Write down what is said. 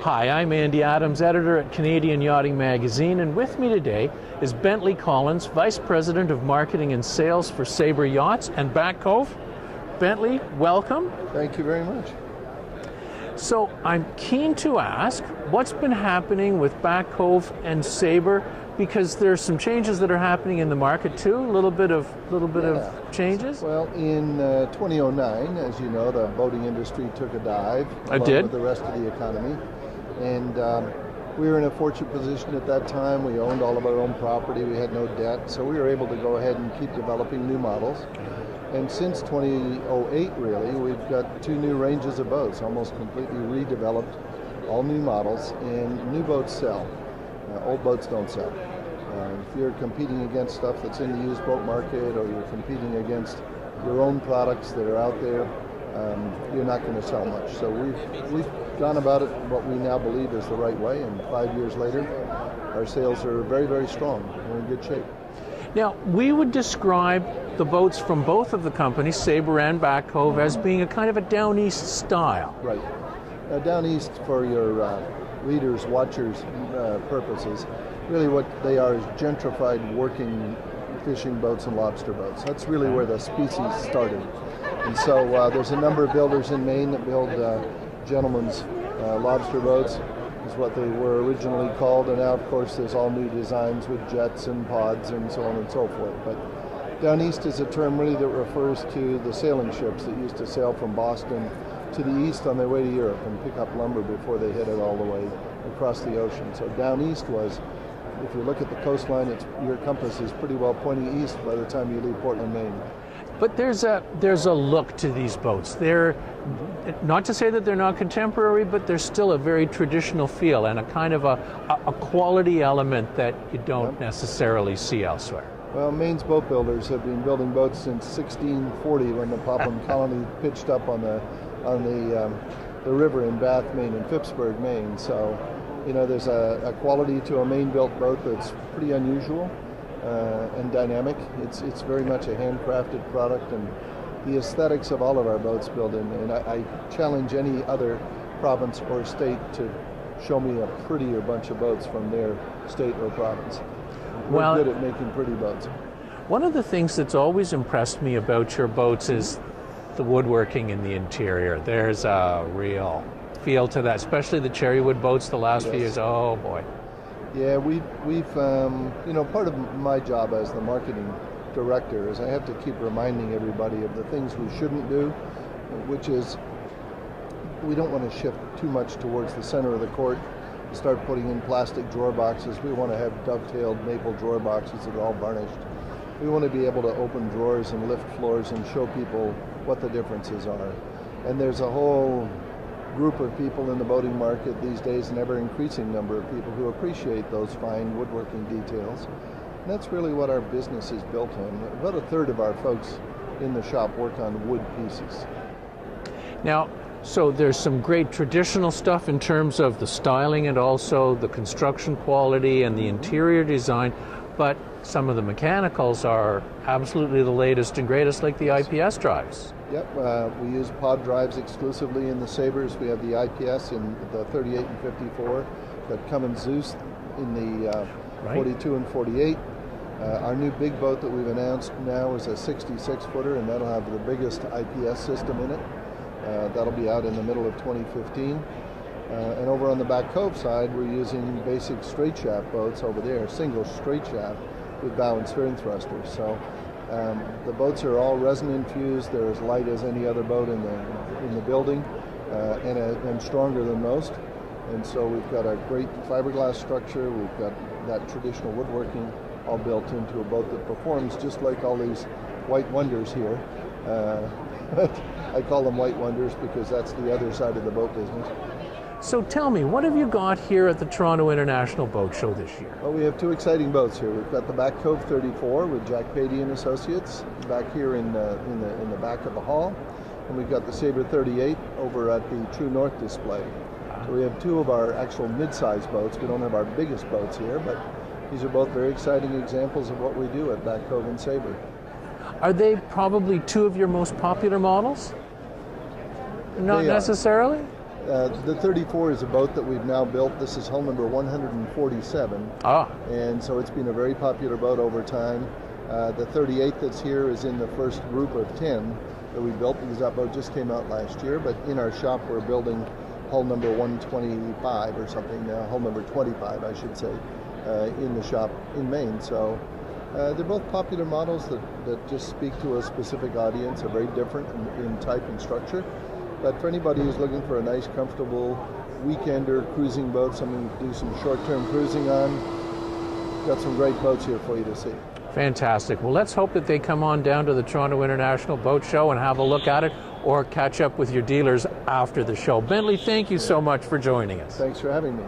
Hi, I'm Andy Adams, editor at Canadian Yachting Magazine, and with me today is Bentley Collins, Vice President of Marketing and Sales for Sabre Yachts and Back Cove. Bentley, welcome. Thank you very much. So I'm keen to ask, what's been happening with Back Cove and Sabre? Because there's some changes that are happening in the market too, a little bit of changes. Well, in 2009, as you know, the boating industry took a dive along with the rest of the economy. And we were in a fortunate position at that time. We owned all of our own property. We had no debt. So we were able to go ahead and keep developing new models. And since 2008, really, we've got two new ranges of boats, almost completely redeveloped, all new models, and new boats sell. Old boats don't sell. If you're competing against stuff that's in the used boat market, or you're competing against your own products that are out there, you're not going to sell much. So we've gone about it what we now believe is the right way, and 5 years later, our sales are very, very strong. We're in good shape. Now, we would describe the boats from both of the companies, Sabre and Back Cove, as being a kind of a down east style. Right. Down east, for your readers, watchers purposes, really what they are is gentrified working fishing boats and lobster boats. That's really where the species started. And so there's a number of builders in Maine that build gentlemen's lobster boats, is what they were originally called, and now of course there's all new designs with jets and pods and so on and so forth. But down east is a term really that refers to the sailing ships that used to sail from Boston to the east on their way to Europe and pick up lumber before they headed all the way across the ocean. So down east was, if you look at the coastline, your compass is pretty well pointing east by the time you leave Portland, Maine. But there's a look to these boats. They're, not to say that they're not contemporary, but there's still a very traditional feel and a kind of a quality element that you don't necessarily see elsewhere. Well, Maine's boat builders have been building boats since 1640, when the Popham colony pitched up on the river in Bath, Maine, and Phippsburg, Maine. So, you know, there's a quality to a Maine-built boat that's pretty unusual and dynamic. It's very much a handcrafted product, and the aesthetics of all of our boats built in. And I challenge any other province or state to show me a prettier bunch of boats from their state or province. We're good at making pretty boats. One of the things that's always impressed me about your boats is the woodworking in the interior. There's a real feel to that, especially the cherrywood boats the last few years. Oh boy. Yeah, we've you know, part of my job as the marketing director is I have to keep reminding everybody of the things we shouldn't do, which is we don't want to shift too much towards the center of the court, start putting in plastic drawer boxes. We want to have dovetailed maple drawer boxes that are all varnished. We want to be able to open drawers and lift floors and show people what the differences are. And there's a whole group of people in the boating market these days, an ever-increasing number of people who appreciate those fine woodworking details. And that's really what our business is built on. About a third of our folks in the shop work on wood pieces. Now, so there's some great traditional stuff in terms of the styling and also the construction quality and the interior design, but some of the mechanicals are absolutely the latest and greatest, like the IPS drives. Yep, we use pod drives exclusively in the Sabres. We have the IPS in the 38 and 54, that Cummins Zeus in the 42 and 48. Our new big boat that we've announced now is a 66-footer, and that'll have the biggest IPS system in it. That'll be out in the middle of 2015. And over on the Back Cove side, we're using basic straight shaft boats over there, single straight shaft with bow and stern thrusters. So the boats are all resin infused. They're as light as any other boat in the building, and stronger than most. And so we've got a great fiberglass structure. We've got that traditional woodworking all built into a boat that performs just like all these white wonders here. I call them white wonders because that's the other side of the boat business. So tell me, what have you got here at the Toronto International Boat Show this year? Well, we have two exciting boats here. We've got the Back Cove 34 with Jack Patey and Associates back here in the back of the hall, and we've got the Sabre 38 over at the True North display. So we have two of our actual mid-size boats. We don't have our biggest boats here, but these are both very exciting examples of what we do at Back Cove and Sabre. Are they probably two of your most popular models? Not necessarily? The 34 is a boat that we've now built. This is hull number 147. And so it's been a very popular boat over time. The 38 that's here is in the first group of 10 that we built, because that boat just came out last year. But in our shop, we're building hull number 125 or something, hull number 25, I should say, in the shop in Maine. So they're both popular models that just speak to a specific audience, are very different in type and structure. But for anybody who's looking for a nice, comfortable weekender cruising boat, something to do some short-term cruising on, got some great boats here for you to see. Fantastic. Well, let's hope that they come on down to the Toronto International Boat Show and have a look at it, or catch up with your dealers after the show. Bentley, thank you so much for joining us. Thanks for having me.